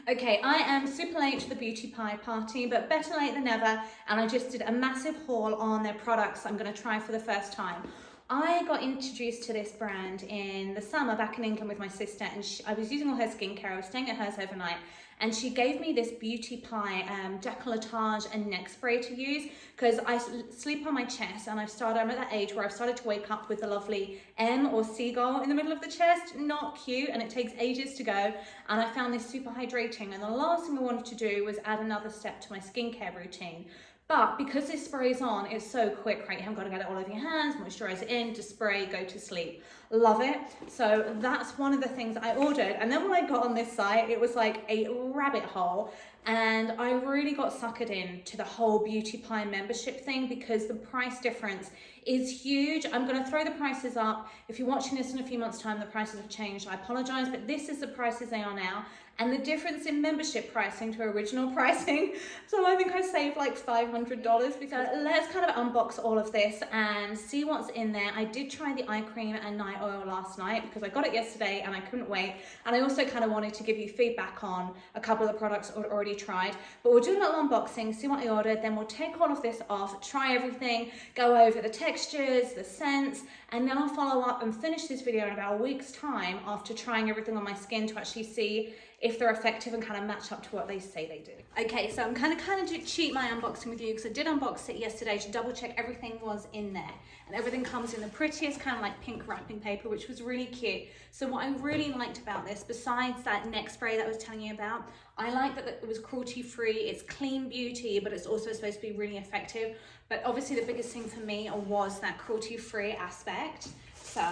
Okay, I am super late to the beauty pie party, but better late than never, and I just did a massive haul on their products I'm going to try for the first time. I got introduced to this brand in the summer back in England with my sister, and I was using all her skincare. I was staying at hers overnight, and she gave me this beauty pie décolletage and neck spray to use because I sleep on my chest, and I'm at that age where I've started to wake up with a lovely M or seagull in the middle of the chest. Not cute, and it takes ages to go, and I found this super hydrating, and the last thing I wanted to do was add another step to my skincare routine. But because this sprays on, it's so quick, right? You haven't got to get it all over your hands, moisturize it in, just spray, go to sleep. Love it. So that's one of the things I ordered. And then when I got on this site, it was like a rabbit hole. And I really got suckered in to the whole Beauty Pie membership thing because the price difference is huge. I'm going to throw the prices up. If you're watching this in a few months' time, the prices have changed. I apologize, but this is the prices they are now. And the difference in membership pricing to original pricing. So I think I saved like $500 because let's kind of unbox all of this and see what's in there. I did try the eye cream and night oil last night because I got it yesterday and I couldn't wait. And I also kind of wanted to give you feedback on a couple of the products I'd already tried. But we'll do a little unboxing, see what I ordered, then we'll take all of this off, try everything, go over the textures, the scents, and then I'll follow up and finish this video in about a week's time after trying everything on my skin to actually see if they're effective and kind of match up to what they say they do. Okay, so I'm kind of cheat my unboxing with you because I did unbox it yesterday to double check everything was in there. And everything comes in the prettiest kind of like pink wrapping paper, which was really cute. So what I really liked about this, besides that neck spray that I was telling you about, I like that it was cruelty free, it's clean beauty, but it's also supposed to be really effective. But obviously the biggest thing for me was that cruelty free aspect. So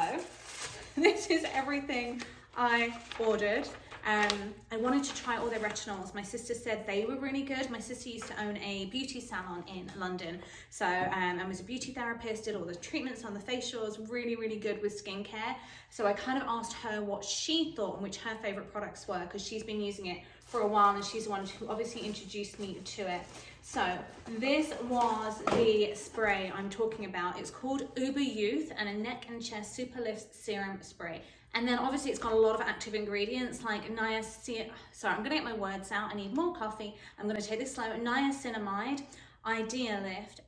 this is everything I ordered. I wanted to try all their retinols. My sister said they were really good. My sister used to own a beauty salon in London. So, and was a beauty therapist, did all the treatments on the facials, really, really good with skincare. So I kind of asked her what she thought and which her favorite products were because she's been using it for a while and she's the one who obviously introduced me to it. So this was the spray I'm talking about. It's called Uber Youth and a neck and chest super lift serum spray. And then obviously it's got a lot of active ingredients like sorry, I'm gonna get my words out. I need more coffee. I'm gonna take this slow. Niacinamide, Idea Lift.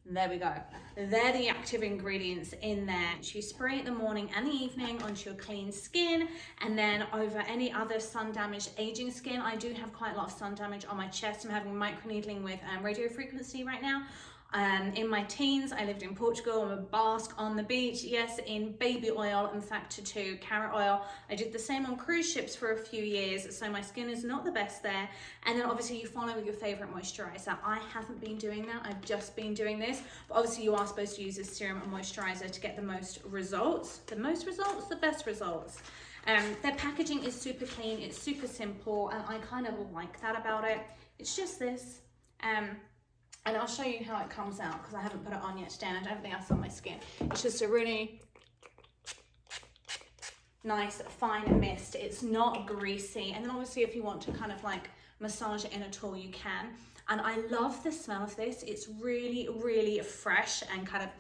There we go. They're the active ingredients in there. You spray it the morning and the evening onto your clean skin, and then over any other sun damaged aging skin. I do have quite a lot of sun damage on my chest. I'm having microneedling with radio frequency right now. In my teens, I lived in Portugal. I'm a bask on the beach, yes, in baby oil and factor 2 carrot oil. I did the same on cruise ships for a few years, so my skin is not the best there. And then obviously you follow with your favorite moisturizer. I haven't been doing that, I've just been doing this. But obviously you are supposed to use this serum and moisturizer to get the most results. The most results, the best results. Their packaging is super clean, it's super simple, and I kind of like that about it. It's just this. And I'll show you how it comes out because I haven't put it on yet today and I don't think that's on my skin. It's just a really nice fine mist. It's not greasy. And then obviously if you want to kind of like massage it in at all, you can. And I love the smell of this. It's really, really fresh and kind of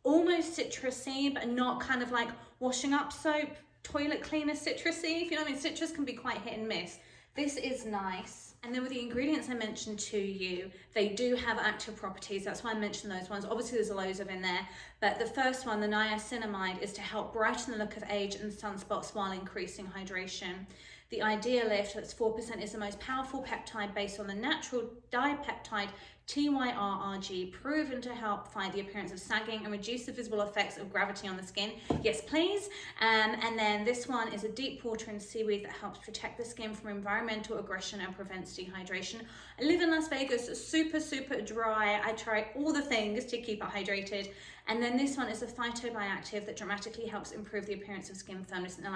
almost citrusy, but not kind of like washing up soap, toilet cleaner citrusy. If you know what I mean, citrus can be quite hit and miss. This is nice. And then with the ingredients I mentioned to you, they do have active properties. That's why I mentioned those ones. Obviously there's loads of in there, but the first one, the niacinamide, is to help brighten the look of age and sunspots while increasing hydration. The Idea Lift, that's 4%, is the most powerful peptide based on the natural dipeptide TYRRG, proven to help fight the appearance of sagging and reduce the visible effects of gravity on the skin. Yes, please. And then this one is a deep water and seaweed that helps protect the skin from environmental aggression and prevents dehydration. I live in Las Vegas, super, super dry. I try all the things to keep it hydrated. And then this one is a phytobioactive that dramatically helps improve the appearance of skin firmness and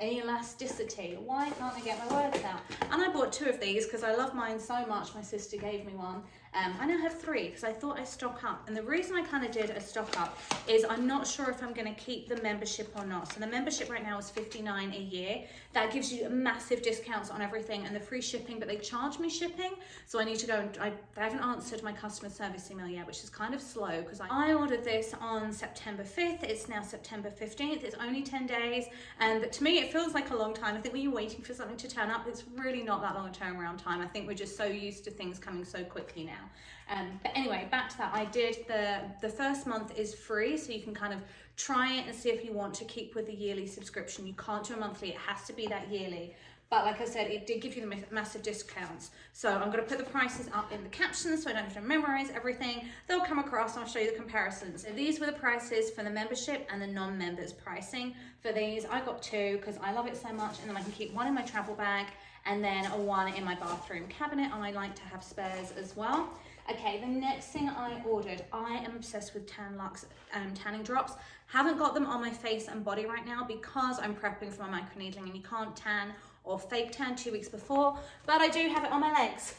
elasticity. Why can't I get my words out? And I bought 2 of these because I love mine so much. My sister gave me one. I now have 3 because I thought I'd stock up. And the reason I kind of did a stock up is I'm not sure if I'm going to keep the membership or not. So the membership right now is $59 a year. That gives you massive discounts on everything and the free shipping, but they charge me shipping. So I need to go and I haven't answered my customer service email yet, which is kind of slow because I ordered this on September 5th. It's now September 15th. It's only 10 days. And to me, it feels like a long time. I think when you're waiting for something to turn up, it's really really not that long a turnaround time. I think we're just so used to things coming so quickly now. But anyway, back to that. I did the first month is free, so you can kind of try it and see if you want to keep with the yearly subscription. You can't do a monthly, it has to be that yearly. But like I said, it did give you the massive discounts. So I'm going to put the prices up in the captions so I don't have to memorize everything. They'll come across and I'll show you the comparisons. So these were the prices for the membership and the non-members pricing. For these, I got 2 because I love it so much, and then I can keep 1 in my travel bag and then 1 in my bathroom cabinet, and I like to have spares as well. Okay, the next thing I ordered, I am obsessed with Tan-Luxe tanning drops. Haven't got them on my face and body right now because I'm prepping for my microneedling, and you can't tan or fake tan 2 weeks before, but I do have it on my legs.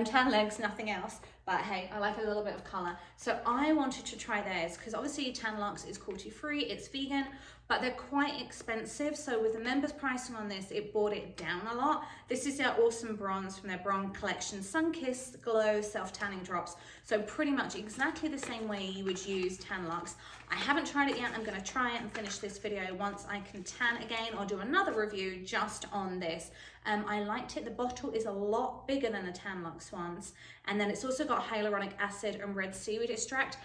Tan legs, nothing else. But hey, I like a little bit of color. So I wanted to try theirs because obviously Tan-Luxe is cruelty-free, it's vegan, but they're quite expensive. So with the members pricing on this, it brought it down a lot. This is their Awesome Bronze from their Bronze Collection Sun-Kissed Glow Self-Tanning Drops. So pretty much exactly the same way you would use Tan-Luxe. I haven't tried it yet. I'm gonna try it and finish this video. Once I can tan again, I'll do another review just on this. I liked it. The bottle is a lot bigger than the Tan-Luxe ones. And then it's also got hyaluronic acid and red seaweed extract.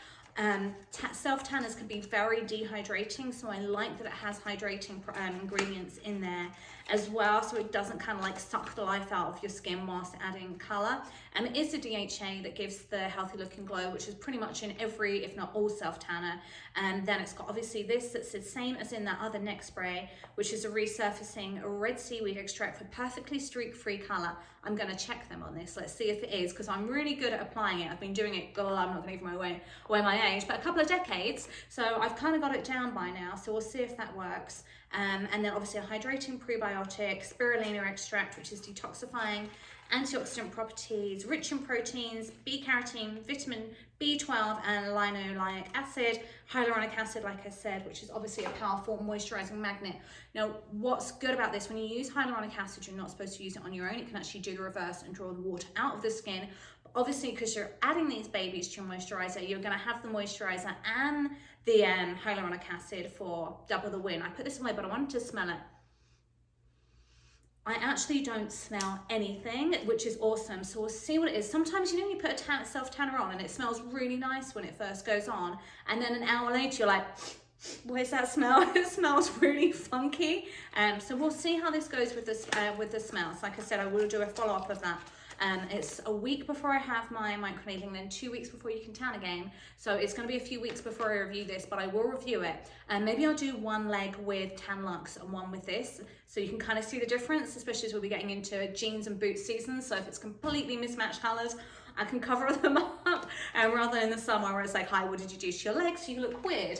Self-tanners can be very dehydrating, so I like that it has hydrating ingredients in there as well, so it doesn't kind of like suck the life out of your skin whilst adding color. It is the DHA that gives the healthy looking glow, which is pretty much in every, if not all, self-tanner. And then it's got obviously this that's the same as in that other neck spray, which is a resurfacing red seaweed extract for perfectly streak-free color. I'm going to check them on this. Let's see if it is, because I'm really good at applying it. I've been doing it, well, I'm not going to give away my age, but a couple of decades. So I've kind of got it down by now. So we'll see if that works. And then obviously a hydrating prebiotic, spirulina extract, which is detoxifying, antioxidant properties, rich in proteins, B-carotene, vitamin B12 and linoleic acid, hyaluronic acid, like I said, which is obviously a powerful moisturizing magnet. Now, what's good about this, when you use hyaluronic acid, you're not supposed to use it on your own. It can actually do the reverse and draw the water out of the skin. But obviously, because you're adding these babies to your moisturizer, you're gonna have the moisturizer and the hyaluronic acid for double the win. I put this away, but I wanted to smell it. I actually don't smell anything, which is awesome. So we'll see what it is. Sometimes, you know, you put a self-tanner on and it smells really nice when it first goes on. And then an hour later, you're like, where's that smell? It smells really funky. So we'll see how this goes with the smells. Like I said, I will do a follow-up of that. It's a week before I have my microneedling, then 2 weeks before you can tan again. So it's going to be a few weeks before I review this, but I will review it. And maybe I'll do 1 leg with Tan-Luxe and 1 with this, so you can kind of see the difference, especially as we'll be getting into jeans and boot season. So if it's completely mismatched colors, I can cover them up, rather than the summer where it's like, hi, what did you do to your legs? You look weird.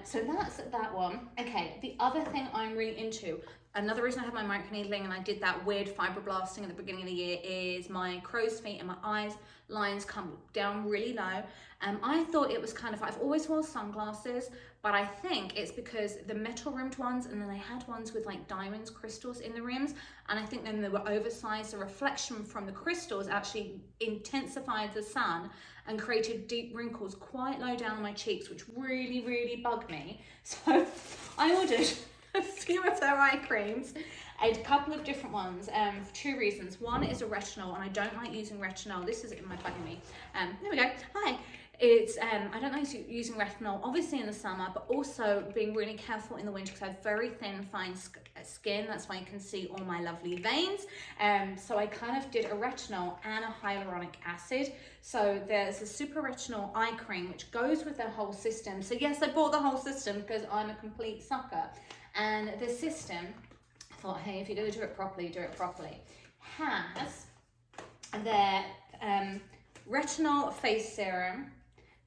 So that's that one. Okay, the other thing I'm really into, another reason I have my microneedling and I did that weird fibroblasting at the beginning of the year, is my crow's feet and my eyes lines come down really low. I thought it was kind of, I've always worn sunglasses, but I think it's because the metal rimmed ones, and then I had ones with like diamonds, crystals in the rims, and I think then they were oversized. The reflection from the crystals actually intensified the sun and created deep wrinkles quite low down my cheeks, which really, really bugged me. So I ordered a few of their eye creams, a couple of different ones, for 2 reasons. One is a retinol, and I don't like using retinol. This is in my bugging me. There we go. Hi. It's I don't like using retinol, obviously in the summer, but also being really careful in the winter because I have very thin, fine skin. That's why you can see all my lovely veins. So I kind of did a retinol and a hyaluronic acid. So there's a super retinol eye cream, which goes with their whole system. So yes, I bought the whole system because I'm a complete sucker. And the system, I thought, hey, if you're going to do it properly, has their retinol face serum,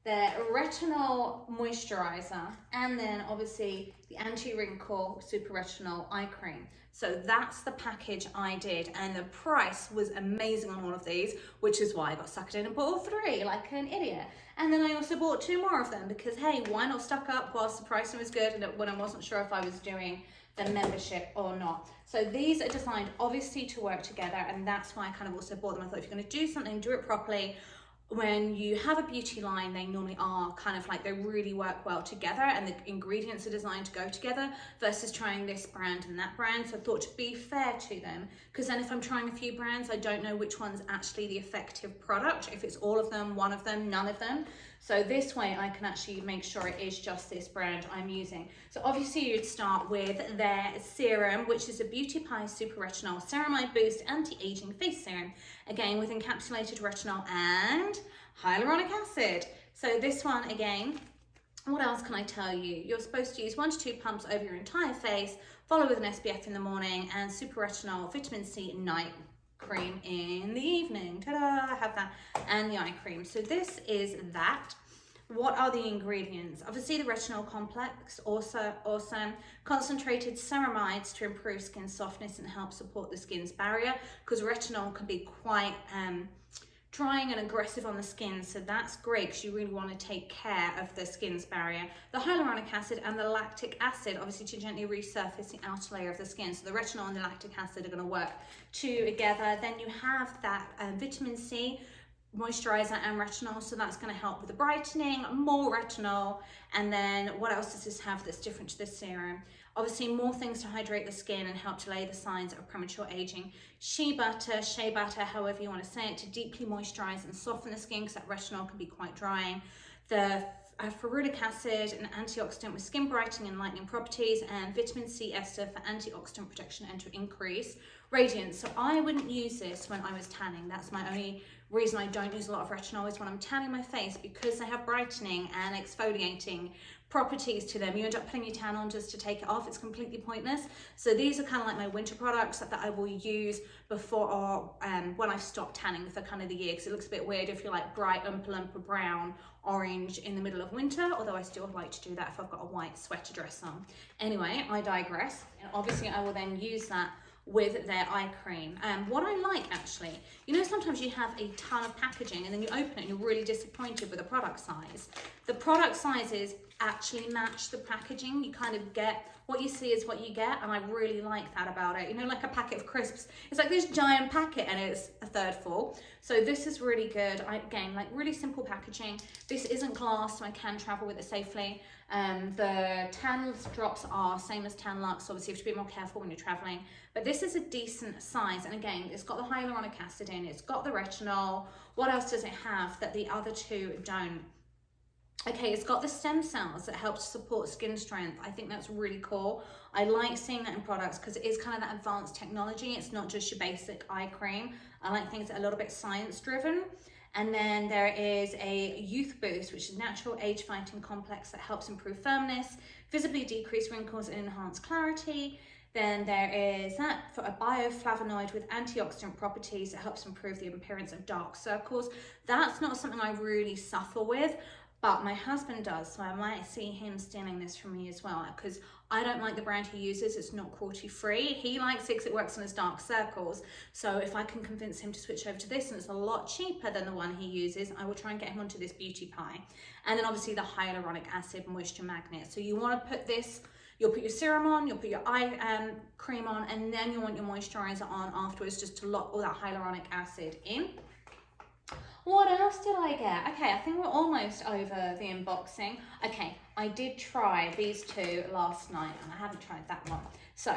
their retinol moisturizer, and then obviously the anti-wrinkle super retinol eye cream. So that's the package I did, and the price was amazing on all of these, which is why I got sucked in and bought all 3 like an idiot. And then I also bought 2 more of them because, hey, why not stock up whilst the pricing was good and when I wasn't sure if I was doing the membership or not. So these are designed obviously to work together, and that's why I kind of also bought them. I thought if you're going to do something, do it properly. when you have a beauty line, they normally are kind of like, they really work well together and the ingredients are designed to go together, versus trying this brand and that brand. So I thought, to be fair to them, because then if I'm trying a few brands, I don't know which one's actually the effective product, if it's all of them, one of them, none of them. So this way I can actually make sure it is just this brand I'm using. So obviously you'd start with their serum, which is a Beauty Pie Super Retinol Ceramide Boost Anti-Aging Face Serum, again with encapsulated retinol and hyaluronic acid. So this one, again, what else can I tell you? You're supposed to use 1 to 2 pumps over your entire face, follow with an SPF in the morning, and Super Retinol Vitamin C night cream in the evening. Ta-da, I have that, and the eye cream. So this is that. What are the ingredients? Obviously the retinol complex, also awesome. Concentrated ceramides to improve skin softness and help support the skin's barrier, because retinol can be quite drying and aggressive on the skin, so that's great because you really want to take care of the skin's barrier. The hyaluronic acid and the lactic acid, obviously to gently resurface the outer layer of the skin. So the retinol and the lactic acid are going to work together. Then you have that vitamin C, moisturizer and retinol, so that's going to help with the brightening, more retinol. And then what else does this have that's different to this serum? Obviously more things to hydrate the skin and help delay the signs of premature aging. Shea butter, however you want to say it, to deeply moisturize and soften the skin, because that retinol can be quite drying. The ferulic acid, an antioxidant with skin brightening and lightening properties, and vitamin C ester for antioxidant protection and to increase radiance. So I wouldn't use this when I was tanning. That's my only reason I don't use a lot of retinol, is when I'm tanning my face, because they have brightening and exfoliating properties to them. You end up putting your tan on just to take it off. It's completely pointless. So these are kind of like my winter products that I will use before or when I stop tanning for kind of the year, because it looks a bit weird if you're like bright umpa brown orange in the middle of winter, although I still like to do that if I've got a white sweater dress on. Anyway, I digress, and obviously I will then use that with their eye cream. What I like, actually, you know, sometimes you have a ton of packaging and then you open it and you're really disappointed with the product size. The product sizes actually match the packaging. You kind of get what you see is what you get, and I really like that about it. You know, like a packet of crisps, it's like this giant packet and it's a third full. So this is really good. Again, like really simple packaging. This isn't glass, so I can travel with it safely. The tan drops are same as tan lux, so obviously you have to be more careful when you're traveling, but this is a decent size. And again, it's got the hyaluronic acid in, it's got the retinol. What else does it have that the other two don't? Okay, it's got the stem cells that help to support skin strength. I think that's really cool. I like seeing that in products because it is kind of that advanced technology. It's not just your basic eye cream. I like things that are a little bit science driven. And then there is a Youth Boost, which is natural age fighting complex that helps improve firmness, visibly decrease wrinkles and enhance clarity. Then there is that for a bioflavonoid with antioxidant properties that helps improve the appearance of dark circles. That's not something I really suffer with, but my husband does, so I might see him stealing this from me as well, because I don't like the brand he uses. It's not cruelty free. He likes it because it works on his dark circles. So if I can convince him to switch over to this, and it's a lot cheaper than the one he uses, I will try and get him onto this Beauty Pie. And then obviously the hyaluronic acid moisture magnet. So you want to put this, you'll put your serum on, you'll put your eye cream on, and then you want your moisturizer on afterwards, just to lock all that hyaluronic acid in. What else did I get? Okay, I think we're almost over the unboxing. Okay, I did try these two last night, and I haven't tried that one. So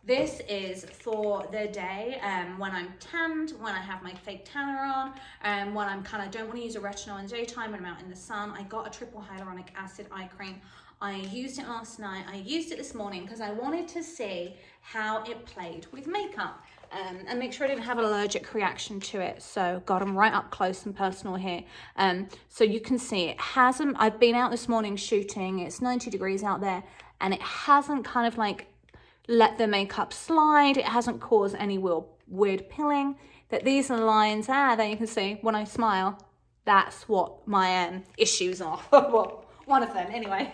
this is for the day when I'm tanned, when I have my fake tanner on, and when I'm kind of don't want to use a retinol in the daytime when I'm out in the sun. I got a triple hyaluronic acid eye cream. I used it last night. I used it this morning because I wanted to see how it played with makeup. And make sure I didn't have an allergic reaction to it. So got them right up close and personal here. So you can see it hasn't, I've been out this morning shooting, it's 90 degrees out there, and it hasn't kind of like let the makeup slide. It hasn't caused any weird pilling. That these are the lines, there you can see when I smile, that's what my issues are. Well, one of them anyway,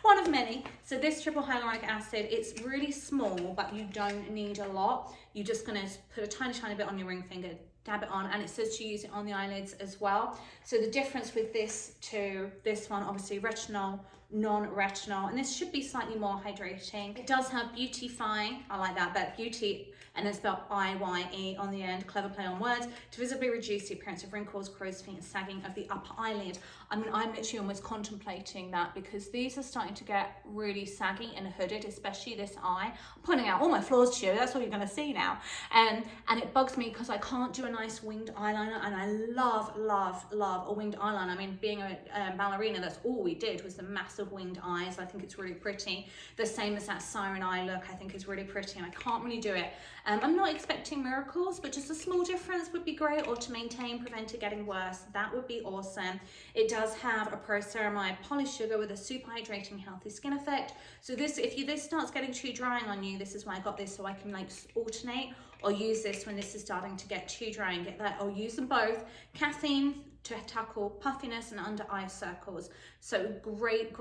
one of many. So this triple hyaluronic acid, it's really small, but you don't need a lot. You're just gonna put a tiny bit on your ring finger, dab it on, and it says to use it on the eyelids as well. So the difference with this to this one, obviously retinol, non-retinol, and this should be slightly more hydrating. It does have beautify, I like that, but beauty, and then spelled I-Y-E on the end, clever play on words, to visibly reduce the appearance of wrinkles, crow's feet, and sagging of the upper eyelid. I mean, I'm literally almost contemplating that because these are starting to get really saggy and hooded, especially this eye. I'm pointing out all my flaws to you, that's all you're gonna see now. And it bugs me because I can't do a nice winged eyeliner, and I love a winged eyeliner. I mean, being a ballerina, that's all we did was the massive winged eyes. I think it's really pretty. The same as that siren eye look, I think is really pretty, and I can't really do it. I'm not expecting miracles, but just a small difference would be great, or to maintain, prevent it getting worse. That would be awesome. It does have a pro-ceramide polysugar with a super hydrating, healthy skin effect. So this, if this starts getting too drying on you, this is why I got this, so I can like alternate or use this when this is starting to get too dry and get that, or use them both. Caffeine to tackle puffiness and under eye circles. So great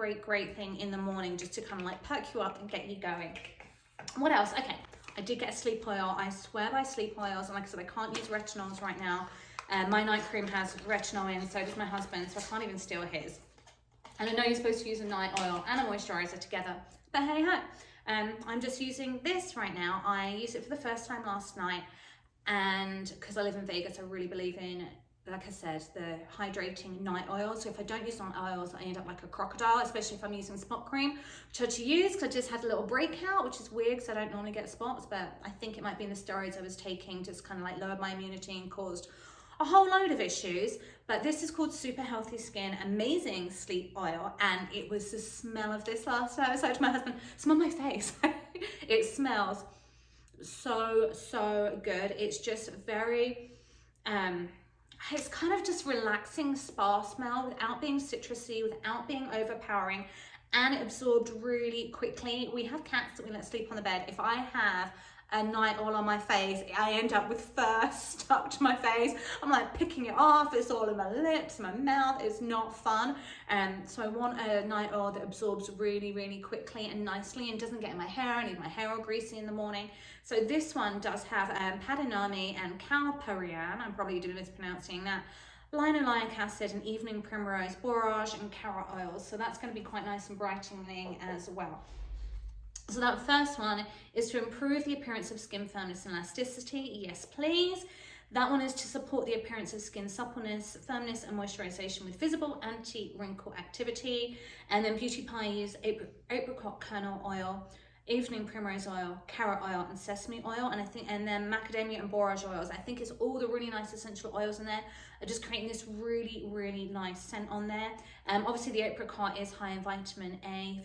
thing in the morning just to kind of like perk you up and get you going. What else? Okay. I did get a sleep oil. I swear by sleep oils, and like I said, I can't use retinols right now. My night cream has retinol in, so does my husband, so I can't even steal his. And I know you're supposed to use a night oil and a moisturizer together, but hey ho. I'm just using this right now. I used it for the first time last night, and because I live in Vegas, I really believe in, like I said, the hydrating night oil. So if I don't use night oils, I end up like a crocodile, especially if I'm using spot cream, which I had to use because I just had a little breakout, which is weird because I don't normally get spots, but I think it might be in the steroids I was taking, just kind of like lowered my immunity and caused a whole load of issues. But this is called Super Healthy Skin Amazing Sleep Oil, and it was the smell of this last night. I was like to my husband, smell my face. It smells so good. It's just very it's kind of just relaxing spa smell without being citrusy, without being overpowering, and it absorbed really quickly. We have cats that we let sleep on the bed. If I have a night oil on my face, I end up with fur stuck to my face. I'm like picking it off, it's all in my lips, my mouth. It's not fun. So I want a night oil that absorbs really quickly and nicely and doesn't get in my hair. I need my hair all greasy in the morning. So this one does have padinami and calperian, I'm probably mispronouncing that, linoleic acid and evening primrose, borage and carrot oils. So that's going to be quite nice and brightening as well. So that first one is to improve the appearance of skin firmness and elasticity. Yes, please. That one is to support the appearance of skin suppleness, firmness, and moisturization with visible anti-wrinkle activity. And then Beauty Pie use apricot kernel oil, evening primrose oil, carrot oil, and sesame oil, and then macadamia and borage oils. I think it's all the really nice essential oils in there are just creating this really nice scent on there. Obviously the apricot is high in vitamin A,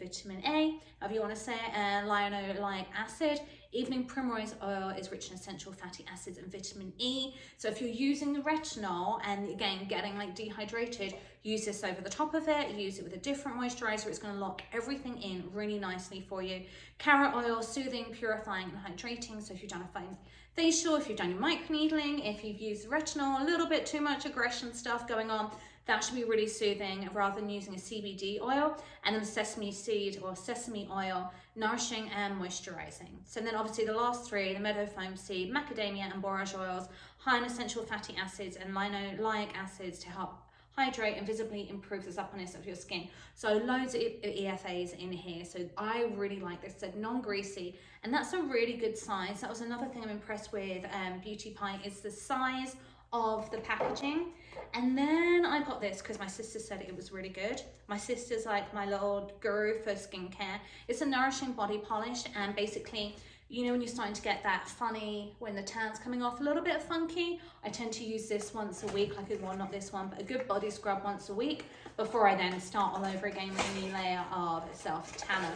however you want to say it, and linoleic acid. Evening primrose oil is rich in essential fatty acids and vitamin E. So if you're using the retinol and again getting like dehydrated, use this over the top of it. Use it with a different moisturizer. It's going to lock everything in really nicely for you. Carrot oil, soothing, purifying, and hydrating. So if you've done a fine facial, if you've done your microneedling, if you've used retinol, a little bit too much aggression stuff going on, that should be really soothing rather than using a CBD oil. And then sesame seed or sesame oil, nourishing and moisturizing. So then obviously the last three, the meadow foam seed, macadamia and borage oils, high in essential fatty acids and linoleic acids to help hydrate and visibly improve the suppleness of your skin. So loads of EFAs in here. So I really like this. It's non-greasy, and that's a really good size. That was another thing I'm impressed with Beauty Pie is the size of the packaging. And then I got this because my sister said it was really good. My sister's like my little guru for skincare. It's a nourishing body polish, and basically, you know, when you're starting to get that funny, when the tan's coming off a little bit funky, I tend to use this once a week, like, well, not this one, but a good body scrub once a week before I then start all over again with a new layer of self-tanner.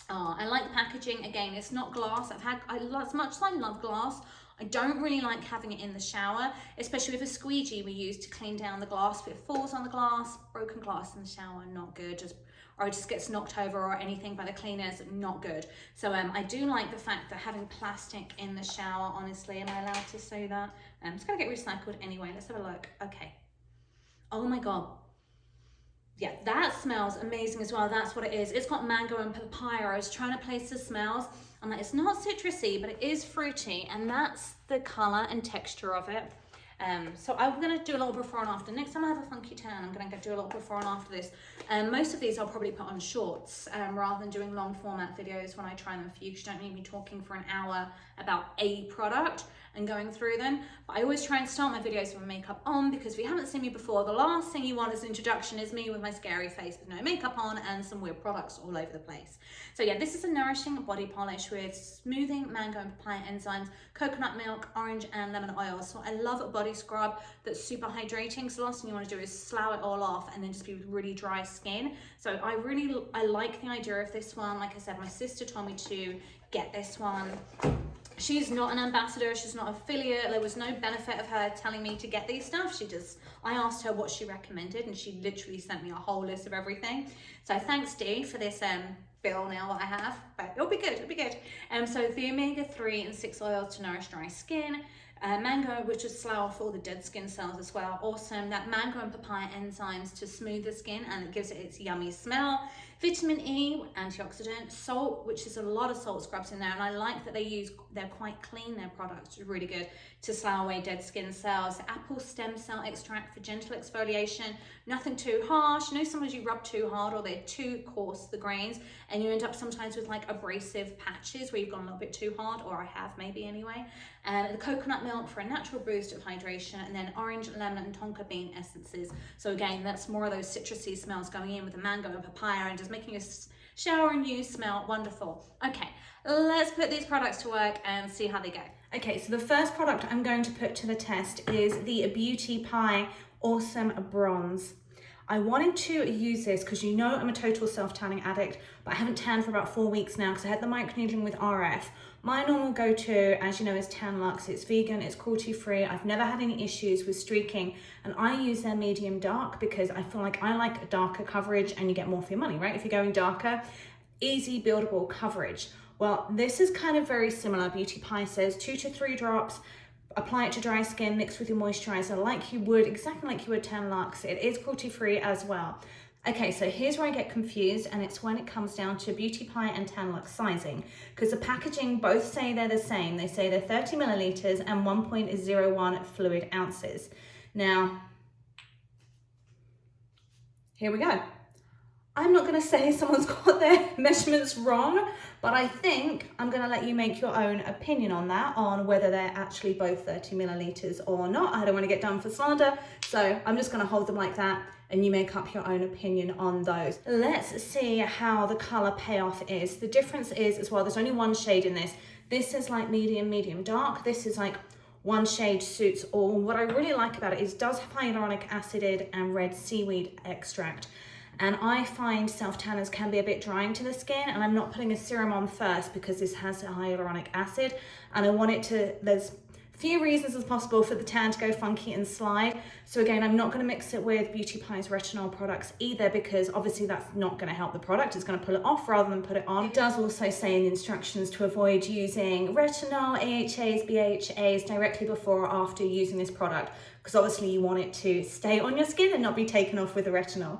I like the packaging. Again, it's not glass. As much as I love glass, I don't really like having it in the shower, especially with a squeegee we use to clean down the glass. If it falls on the glass, broken glass in the shower, not good. Or it just gets knocked over or anything by the cleaners, not good. So I do like the fact that having plastic in the shower, honestly, am I allowed to say that? It's gonna get recycled anyway. Let's have a look. Okay. Oh my God. Yeah, that smells amazing as well. That's what it is. It's got mango and papaya. I was trying to place the smells. I'm like, it's not citrusy, but it is fruity, and that's the color and texture of it. So I'm gonna do a little before and after. Next time I have a funky tan, I'm gonna do a little before and after this. Most of these I'll probably put on shorts rather than doing long format videos when I try them for you, because you don't need me talking for an hour about a product and going through them. But I always try and start my videos with makeup on, because if you haven't seen me before, the last thing you want as an introduction is me with my scary face with no makeup on and some weird products all over the place. So yeah, this is a nourishing body polish with smoothing mango and papaya enzymes, coconut milk, orange and lemon oil. So I love a body scrub that's super hydrating. So the last thing you want to do is slough it all off and then just be with really dry skin. So I like the idea of this one. Like I said, my sister told me to get this one. She's not an ambassador, she's not an affiliate. There was no benefit of her telling me to get these stuff. I asked her what she recommended, and she literally sent me a whole list of everything. So thanks, Dee, for this bill now that I have, but it'll be good, it'll be good. So the omega-3 and 6 oils to nourish dry skin. Mango, which is slough off all the dead skin cells as well. Awesome. That mango and papaya enzymes to smooth the skin, and it gives it its yummy smell. Vitamin E, antioxidant. Salt, which is a lot of salt scrubs in there, and I like that they're quite clean, their products are really good to slough away dead skin cells. Apple stem cell extract for gentle exfoliation, nothing too harsh. You know, sometimes you rub too hard or they're too coarse, the grains, and you end up sometimes with like abrasive patches where you've gone a little bit too hard, or I have maybe anyway. And the coconut milk for a natural boost of hydration, and then orange, lemon and tonka bean essences. So again, that's more of those citrusy smells going in with the mango and papaya and just making a shower and you smell wonderful. Okay, let's put these products to work and see how they go. Okay, so the first product I'm going to put to the test is the Beauty Pie Awesome Bronze. I wanted to use this because you know I'm a total self-tanning addict, but I haven't tanned for about 4 weeks now because I had the microneedling with RF. My normal go-to, as you know, is Tan Luxe. It's vegan, it's cruelty-free. I've never had any issues with streaking, and I use their medium dark because I feel like I like a darker coverage and you get more for your money, right? If you're going darker, easy buildable coverage. Well, this is kind of very similar. Beauty Pie says 2 to 3 drops, apply it to dry skin, mix with your moisturizer like you would, exactly like you would Tan Luxe. It is cruelty-free as well. Okay, so here's where I get confused, and it's when it comes down to Beauty Pie and Tan Luxe sizing, because the packaging both say they're the same. They say they're 30 milliliters and 1.01 fluid ounces. Now, here we go. I'm not gonna say someone's got their measurements wrong, but I think I'm gonna let you make your own opinion on that, on whether they're actually both 30 milliliters or not. I don't wanna get done for slander, so I'm just gonna hold them like that and you make up your own opinion on those. Let's see how the color payoff is. The difference is as well, there's only one shade in this. This is like medium, medium dark. This is like one shade suits all. What I really like about it is it does have hyaluronic acid and red seaweed extract. And I find self-tanners can be a bit drying to the skin, and I'm not putting a serum on first because this has a hyaluronic acid, and I want it to, there's few reasons as possible for the tan to go funky and slide. So again, I'm not going to mix it with Beauty Pie's retinol products either, because obviously that's not going to help the product. It's going to pull it off rather than put it on. It does also say in the instructions to avoid using retinol, AHAs, BHAs directly before or after using this product, because obviously you want it to stay on your skin and not be taken off with the retinol.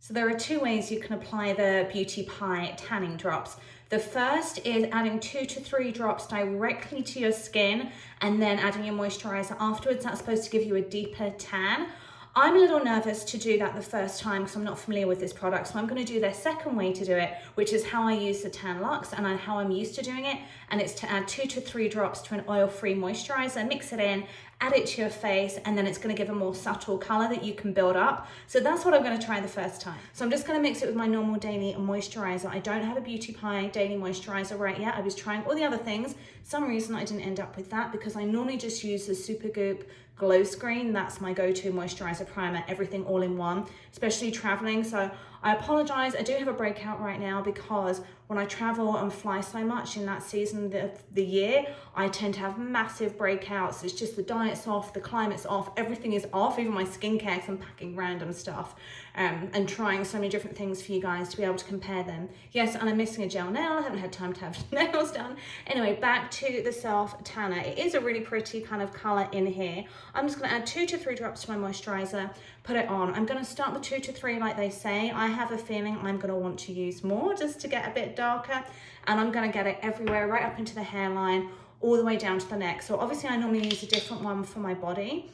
So there are 2 ways you can apply the Beauty Pie tanning drops. The first is adding 2 to 3 drops directly to your skin and then adding your moisturizer afterwards. That's supposed to give you a deeper tan. I'm a little nervous to do that the first time because I'm not familiar with this product. So I'm going to do their second way to do it, which is how I use the Tan Luxe and how I'm used to doing it. And it's to add 2 to 3 drops to an oil-free moisturizer, mix it in, add it to your face, and then it's going to give a more subtle color that you can build up. So that's what I'm going to try the first time. So I'm just going to mix it with my normal daily moisturizer. I don't have a Beauty Pie daily moisturizer right yet. I was trying all the other things. Some reason I didn't end up with that because I normally just use the Supergoop Glow Screen. That's my go-to moisturizer primer, everything all in one, especially traveling. So I apologize, I do have a breakout right now because when I travel and fly so much in that season of the year, I tend to have massive breakouts. It's just the diet's off, the climate's off, everything is off, even my skincare, because I'm packing random stuff and trying so many different things for you guys to be able to compare them. Yes, and I'm missing a gel nail. I haven't had time to have nails done. Anyway, back to the Self Tanner. It is a really pretty kind of color in here. I'm just gonna add 2 to 3 drops to my moisturizer, put it on. I'm gonna start with 2 to 3 like they say. I have a feeling I'm gonna want to use more just to get a bit darker, and I'm gonna get it everywhere, right up into the hairline, all the way down to the neck. So obviously I normally use a different one for my body,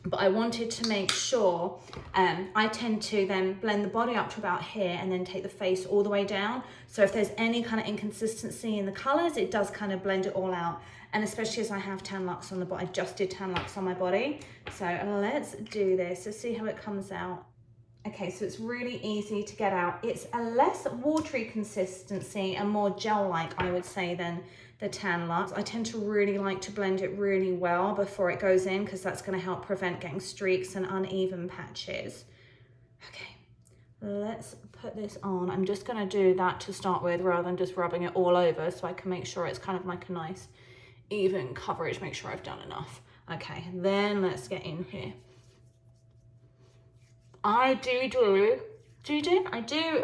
but I wanted to make sure, I tend to then blend the body up to about here and then take the face all the way down. So if there's any kind of inconsistency in the colors, it does kind of blend it all out. And especially as I have tan lux on the body, I just did tan lux on my body. So let's do this, let's see how it comes out. Okay, so it's really easy to get out. It's a less watery consistency and more gel-like, I would say, than the tan lux. I tend to really like to blend it really well before it goes in, because that's going to help prevent getting streaks and uneven patches. Okay, let's put this on. I'm just going to do that to start with rather than just rubbing it all over, so I can make sure it's kind of like a nice even coverage, make sure I've done enough. Okay, then let's get in here. I do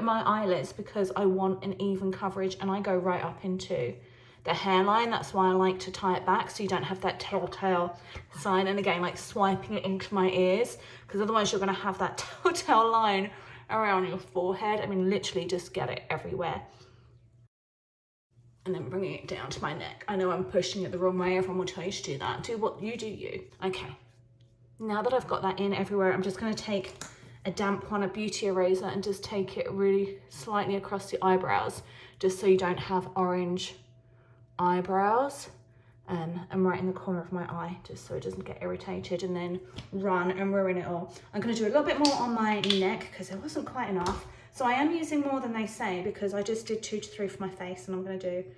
my eyelids because I want an even coverage, and I go right up into the hairline. That's why I like to tie it back, so you don't have that telltale sign, and again, like swiping it into my ears, because otherwise you're going to have that telltale line around your forehead. I mean, literally just get it everywhere. And then bringing it down to my neck. I know I'm pushing it the wrong way. Everyone will tell you to do that. Do what you do you. Okay, now that I've got that in everywhere, I'm just going to take a damp one, a beauty eraser, and just take it really slightly across the eyebrows, just so you don't have orange eyebrows, and right in the corner of my eye, just so it doesn't get irritated and then run and ruin it all. I'm going to do a little bit more on my neck because there wasn't quite enough. So I am using more than they say, because I just did 2 to 3 for my face, and I'm going to do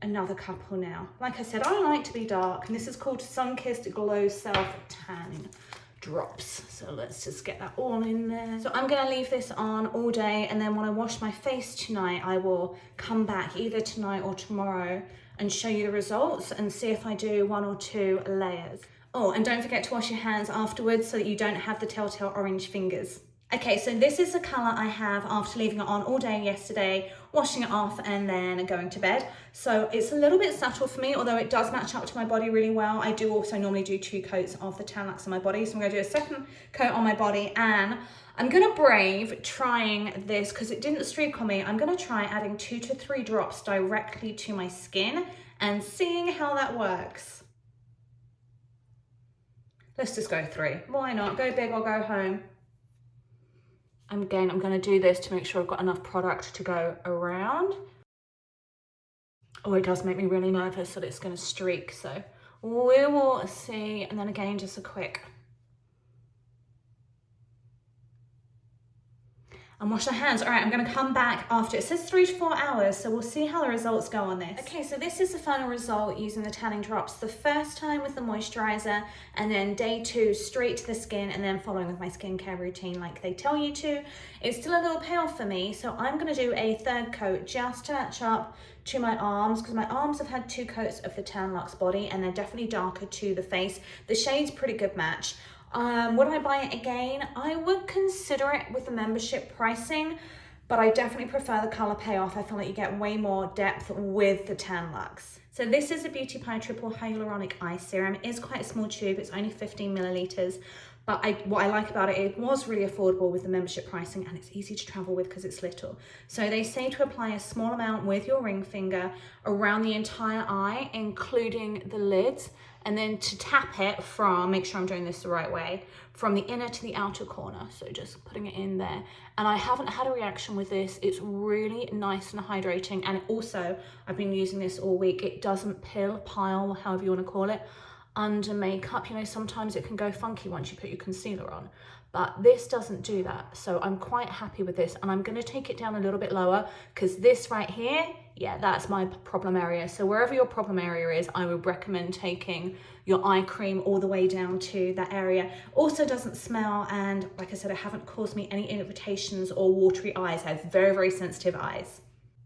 another couple now. Like I said, I like to be dark, and this is called Sun-Kissed Glow Self Tan drops. So let's just get that all in there. So I'm going to leave this on all day, and then when I wash my face tonight, I will come back either tonight or tomorrow and show you the results and see if I do 1 or 2 layers. Oh, and don't forget to wash your hands afterwards so that you don't have the telltale orange fingers. Okay, so this is the colour I have after leaving it on all day yesterday, washing it off and then going to bed. So it's a little bit subtle for me, although it does match up to my body really well. I do also normally do 2 coats of the tan lux on my body. So I'm going to do a second coat on my body, and I'm going to brave trying this because it didn't streak on me. I'm going to try adding 2 to 3 drops directly to my skin and seeing how that works. Let's just go 3. Why not? Go big or go home. Again, I'm going to do this to make sure I've got enough product to go around. Oh, it does make me really nervous that it's going to streak, so we will see. And then again, just a quick. And wash our hands. All right, I'm going to come back after. It says 3 to 4 hours, so we'll see how the results go on this. Okay, so this is the final result using the tanning drops. The first time with the moisturizer, and then day 2 straight to the skin, and then following with my skincare routine like they tell you to. It's still a little pale for me, so I'm going to do a 3rd coat just to match up to my arms, because my arms have had 2 coats of the Tan Luxe body, and they're definitely darker to the face. The shade's pretty good match. Would I buy it again? I would consider it with the membership pricing, but I definitely prefer the color payoff. I feel like you get way more depth with the Tan Luxe. So this is a Beauty Pie Triple Hyaluronic Eye Serum. It is quite a small tube, it's only 15 milliliters. But what I like about it, it was really affordable with the membership pricing, and it's easy to travel with because it's little. So they say to apply a small amount with your ring finger around the entire eye, including the lids, and then to tap it from, make sure I'm doing this the right way, from the inner to the outer corner. So just putting it in there. And I haven't had a reaction with this. It's really nice and hydrating. And also, I've been using this all week. It doesn't pill, pile, however you want to call it. under makeup. You know, sometimes it can go funky once you put your concealer on, but this doesn't do that. So I'm quite happy with this, and I'm going to take it down a little bit lower because this right here, yeah, that's my problem area. So wherever your problem area is, I would recommend taking your eye cream all the way down to that area. Also doesn't smell, and like I said, it haven't caused me any irritations or watery eyes. I have very, very sensitive eyes.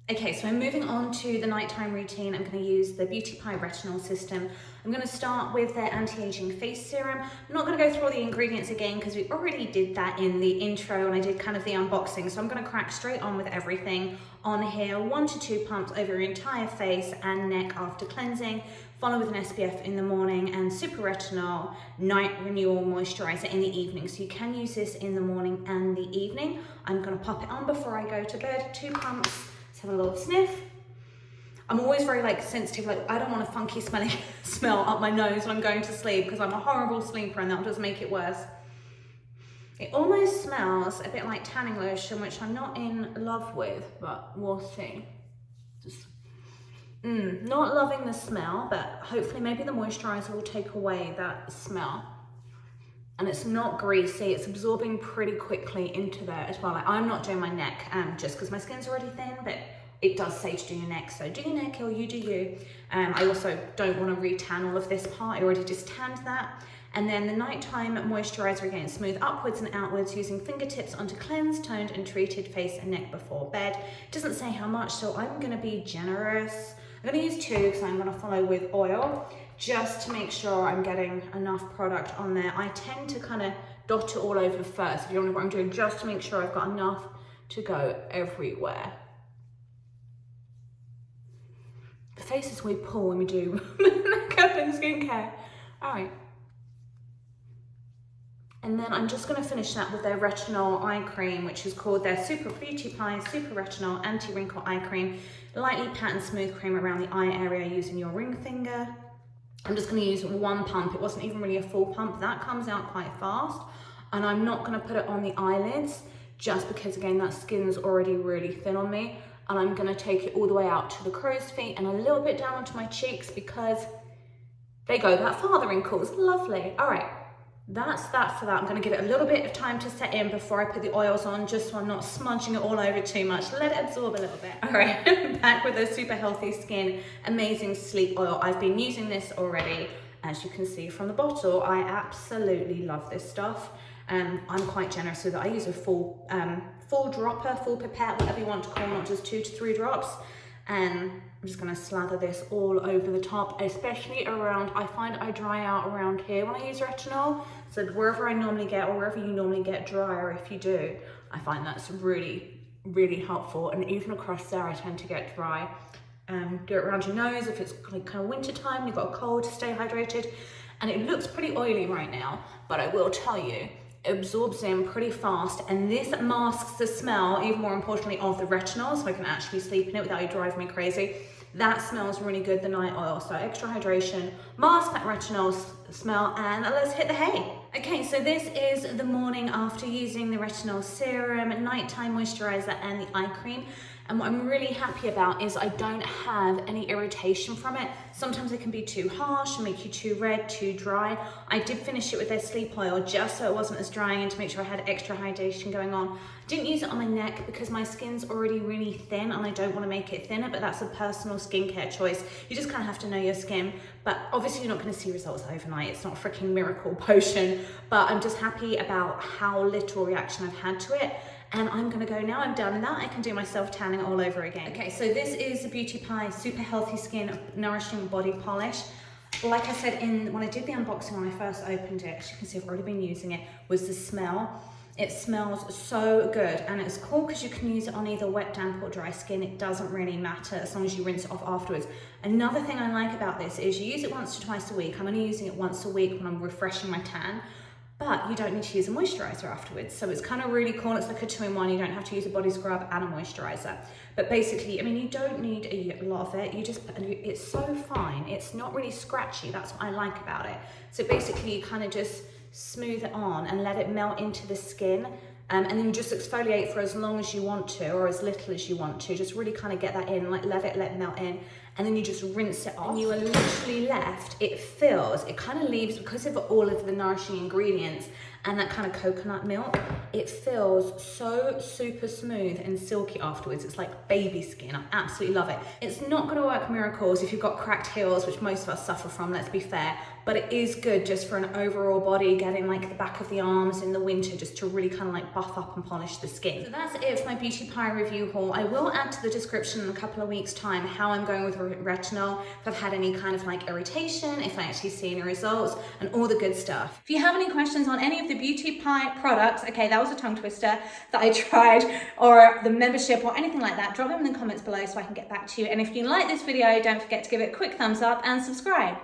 Okay, so I'm moving on to the nighttime routine. I'm going to use the Beauty Pie Retinol system. I'm going to start with their anti-aging face serum. I'm not going to go through all the ingredients again because we already did that in the intro and I did kind of the unboxing. So I'm going to crack straight on with everything on here. 1 to 2 pumps over your entire face and neck after cleansing. Follow with an SPF in the morning and Super Retinol Night Renewal Moisturizer in the evening. So you can use this in the morning and the evening. I'm going to pop it on before I go to bed. 2 pumps. Let's have a little sniff. I'm always very like sensitive, like I don't want a funky smelling smell up my nose when I'm going to sleep because I'm a horrible sleeper and that does make it worse. It almost smells a bit like tanning lotion, which I'm not in love with, but we'll see. Just, not loving the smell, but hopefully maybe the moisturizer will take away that smell. And it's not greasy, it's absorbing pretty quickly into there as well. Like, I'm not doing my neck just because my skin's already thin, but it does say to do your neck, so do your neck or you do you. I also don't want to re-tan all of this part, I already just tanned that. And then the nighttime moisturizer, again, smooth upwards and outwards using fingertips onto cleansed, toned and treated face and neck before bed. It doesn't say how much, so I'm going to be generous. I'm going to use 2 because I'm going to follow with oil, just to make sure I'm getting enough product on there. I tend to kind of dot it all over first, if you don't know what I'm doing, just to make sure I've got enough to go everywhere. The faces we pull when we do makeup and skincare. All right. And then I'm just going to finish that with their Retinol eye cream, which is called their Super Beauty Pie Super Retinol Anti-Wrinkle Eye Cream. Lightly pat and smooth cream around the eye area using your ring finger. I'm just going to use 1 pump. It wasn't even really a full pump. That comes out quite fast. And I'm not going to put it on the eyelids just because, again, that skin's already really thin on me. And I'm going to take it all the way out to the crow's feet and a little bit down onto my cheeks because they go that far, the wrinkles. Lovely. All right. That's that for that. I'm going to give it a little bit of time to set in before I put the oils on, just so I'm not smudging it all over too much. Let it absorb a little bit. All right, back with the Super Healthy Skin Amazing Sleep Oil. I've been using this already. As you can see from the bottle, I absolutely love this stuff. I'm quite generous with it. I use a full dropper, full pipette, whatever you want to call it, not just 2 to 3 drops. And I'm just going to slather this all over the top, especially around, I find I dry out around here when I use retinol. So wherever I normally get, or wherever you normally get drier, if you do, I find that's really, really helpful. And even across there, I tend to get dry. Do it around your nose if it's like kind of winter time, you've got a cold, to stay hydrated. And it looks pretty oily right now, but I will tell you, absorbs in pretty fast, and this masks the smell, even more importantly, of the retinol, so I can actually sleep in it without it driving me crazy. That smells really good, the night oil. So extra hydration, mask that retinol smell, and let's hit the hay. Okay, so this is the morning after using the retinol serum, nighttime moisturizer, and the eye cream. And what I'm really happy about is I don't have any irritation from it. Sometimes it can be too harsh and make you too red, too dry. I did finish it with their sleep oil just so it wasn't as drying and to make sure I had extra hydration going on. I didn't use it on my neck because my skin's already really thin and I don't want to make it thinner, but that's a personal skincare choice. You just kind of have to know your skin, but obviously you're not going to see results overnight. It's not a freaking miracle potion, but I'm just happy about how little reaction I've had to it. And I'm gonna go now, I've done that, I can do my self-tanning all over again. Okay, so this is the Beauty Pie Super Healthy Skin Nourishing Body Polish. Like I said, when I did the unboxing, when I first opened it, as you can see I've already been using it, was the smell. It smells so good, and it's cool because you can use it on either wet, damp or dry skin. It doesn't really matter as long as you rinse it off afterwards. Another thing I like about this is you use it once to twice a week. I'm only using it once a week when I'm refreshing my tan. But you don't need to use a moisturizer afterwards. So it's kind of really cool. It's like a 2-in-1. You don't have to use a body scrub and a moisturizer. But basically, I mean, you don't need a lot of it. It's so fine. It's not really scratchy. That's what I like about it. So basically, you kind of just smooth it on and let it melt into the skin. And then you just exfoliate for as long as you want to, or as little as you want to. Just really kind of get that in, like let it melt in. and then you just rinse it off. And you are literally left, it kind of leaves, because of all of the nourishing ingredients and that kind of coconut milk, it feels so super smooth and silky afterwards. It's like baby skin. I absolutely love it. It's not gonna work miracles if you've got cracked heels, which most of us suffer from, let's be fair, but it is good just for an overall body, getting like the back of the arms in the winter, just to really kind of like buff up and polish the skin. So that's it for my Beauty Pie review haul. I will add to the description in a couple of weeks' time how I'm going with retinol, if I've had any kind of like irritation, if I actually see any results, and all the good stuff. If you have any questions on any of the Beauty Pie products, okay, that was a tongue twister, that I tried, or the membership or anything like that, drop them in the comments below so I can get back to you. And if you like this video, don't forget to give it a quick thumbs up and subscribe.